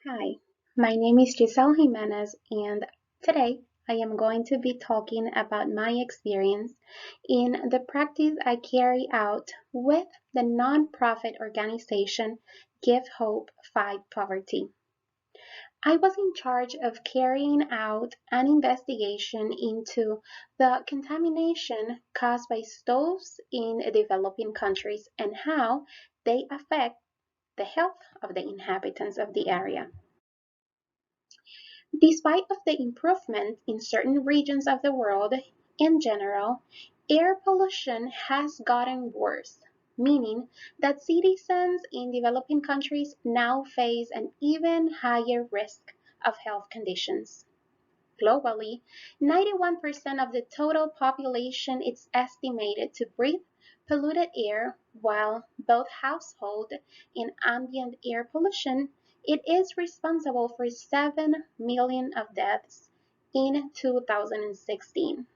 Hi, my name is Giselle Jimenez, and today I am going to be talking about my experience in the practice I carry out with the nonprofit organization Give Hope Fight Poverty. I was in charge of carrying out an investigation into the contamination caused by stoves in developing countries and how they affect the health of the inhabitants of the area. Despite of the improvement in certain regions of the world, in general, air pollution has gotten worse, meaning that citizens in developing countries now face an even higher risk of health conditions. Globally, 91% of the total population is estimated to breathe polluted air, while both household and ambient air pollution it is responsible for 7 million of deaths in 2016.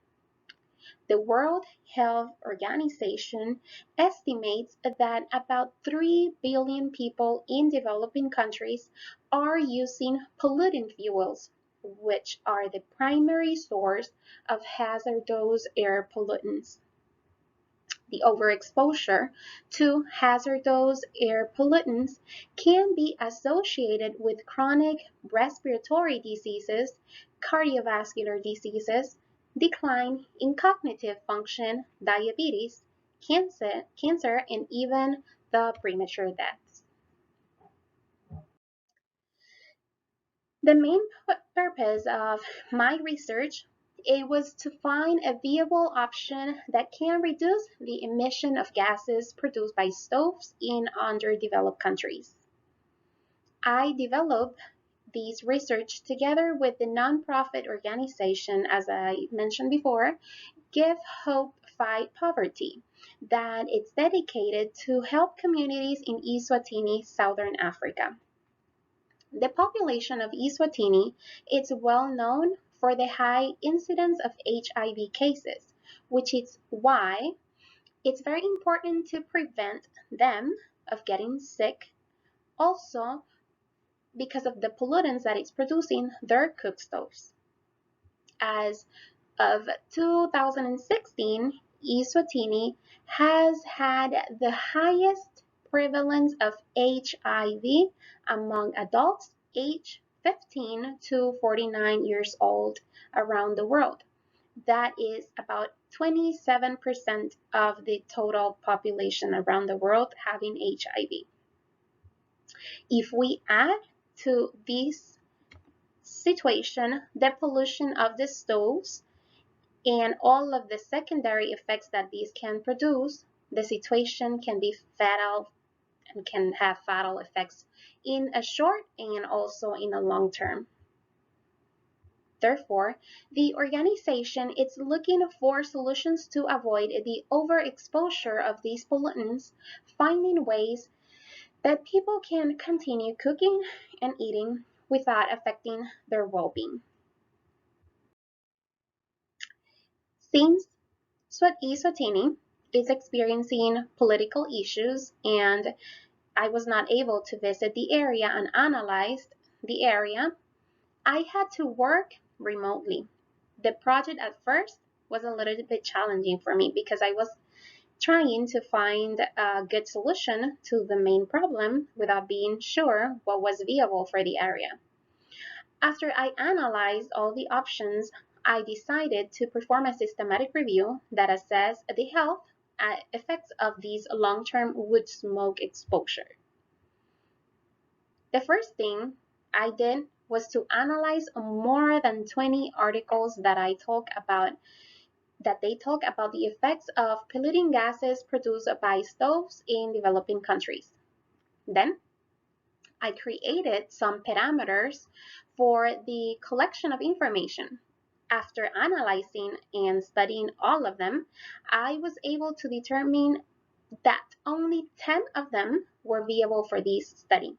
The World Health Organization estimates that about 3 billion people in developing countries are using pollutant fuels, which are the primary source of hazardous air pollutants. The overexposure to hazardous air pollutants can be associated with chronic respiratory diseases, cardiovascular diseases, decline in cognitive function, diabetes, cancer, and even the premature deaths. The main purpose of my research it was to find a viable option that can reduce the emission of gases produced by stoves in underdeveloped countries. I developed this research together with the nonprofit organization, as I mentioned before, Give Hope Fight Poverty, that it's dedicated to help communities in Eswatini, Southern Africa. The population of Eswatini is well known for the high incidence of HIV cases, which is why it's very important to prevent them of getting sick. Also, because of the pollutants that it's producing their cook stoves. As of 2016, Eswatini has had the highest prevalence of HIV among adults aged 15 to 49 years old around the world. That is about 27% of the total population around the world having HIV. If we add to this situation the pollution of the stoves and all of the secondary effects that these can produce, the situation can be fatal and can have fatal effects in a short and also in a long term. Therefore, the organization is looking for solutions to avoid the overexposure of these pollutants, finding ways that people can continue cooking and eating without affecting their well-being. Since Eswatini is experiencing political issues and I was not able to visit the area and analyze the area, I had to work remotely. The project at first was a little bit challenging for me because I was trying to find a good solution to the main problem without being sure what was viable for the area. After I analyzed all the options, I decided to perform a systematic review that assessed the health effects of these long-term wood smoke exposure. The first thing I did was to analyze more than 20 articles that they talk about the effects of polluting gases produced by stoves in developing countries. Then I created some parameters for the collection of information. After analyzing and studying all of them, I was able to determine that only 10 of them were viable for this study.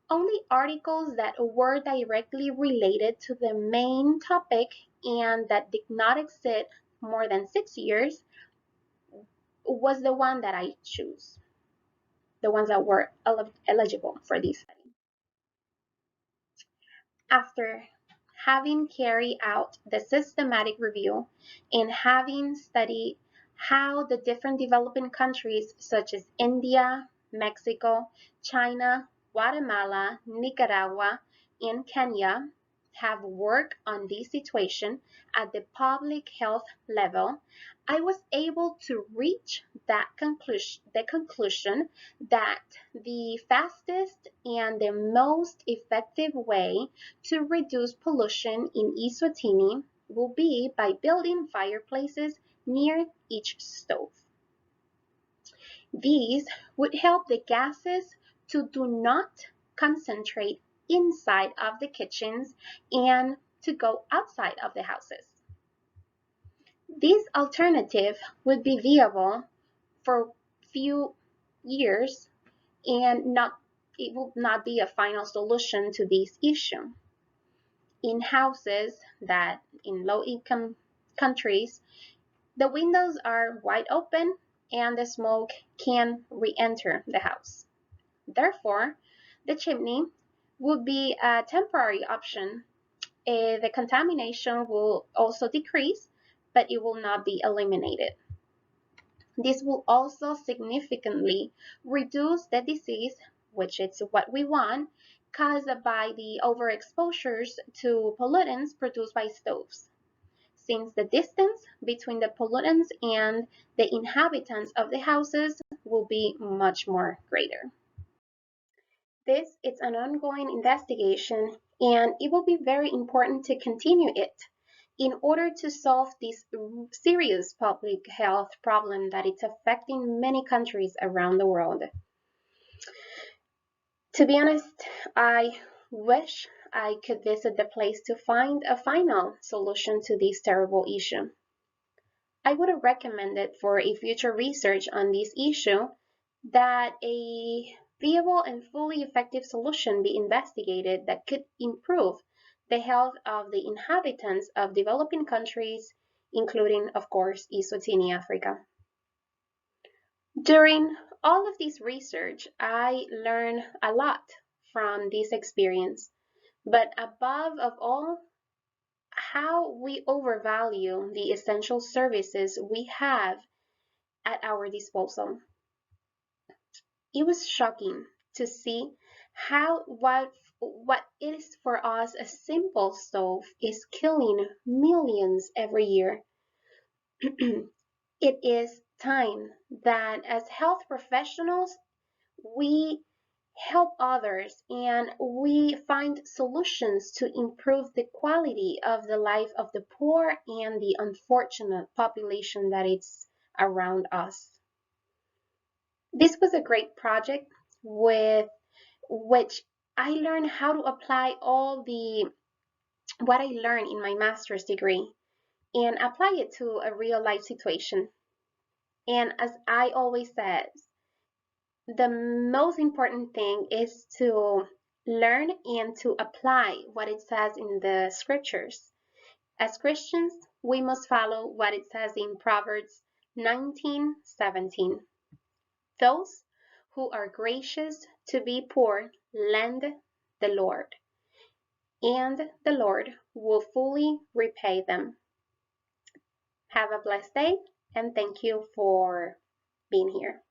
Only articles that were directly related to the main topic and that did not exceed more than 6 years was the one that I chose, the ones that were eligible for this study. After having carried out the systematic review and having studied how the different developing countries such as India, Mexico, China, Guatemala, Nicaragua, and Kenya have worked on this situation at the public health level, I was able to reach the conclusion that the fastest and the most effective way to reduce pollution in Eswatini will be by building fireplaces near each stove. These would help the gases to do not concentrate inside of the kitchens and to go outside of the houses. This alternative would be viable for few years and it will not be a final solution to this issue. In houses that in low-income countries, the windows are wide open and the smoke can re-enter the house. Therefore, the chimney would be a temporary option. The contamination will also decrease, but it will not be eliminated. This will also significantly reduce the disease, which is what we want, caused by the overexposures to pollutants produced by stoves, since the distance between the pollutants and the inhabitants of the houses will be much more greater. This is an ongoing investigation and it will be very important to continue it in order to solve this serious public health problem that is affecting many countries around the world. To be honest, I wish I could visit the place to find a final solution to this terrible issue. I would have recommended for a future research on this issue that a viable and fully effective solution be investigated that could improve the health of the inhabitants of developing countries, including, of course, Eswatini, Africa. During all of this research, I learned a lot from this experience, but above of all, how we overvalue the essential services we have at our disposal. It was shocking to see how what is for us a simple stove is killing millions every year. It is time that as health professionals we help others and we find solutions to improve the quality of the life of the poor and the unfortunate population that is around us. This was a great project with which I learned how to apply all the what I learned in my master's degree and apply it to a real life situation. And as I always said, the most important thing is to learn and to apply what it says in the scriptures. As Christians, we must follow what it says in Proverbs 19:17. Those who are gracious to be poor lend the Lord, and the Lord will fully repay them. Have a blessed day, and thank you for being here.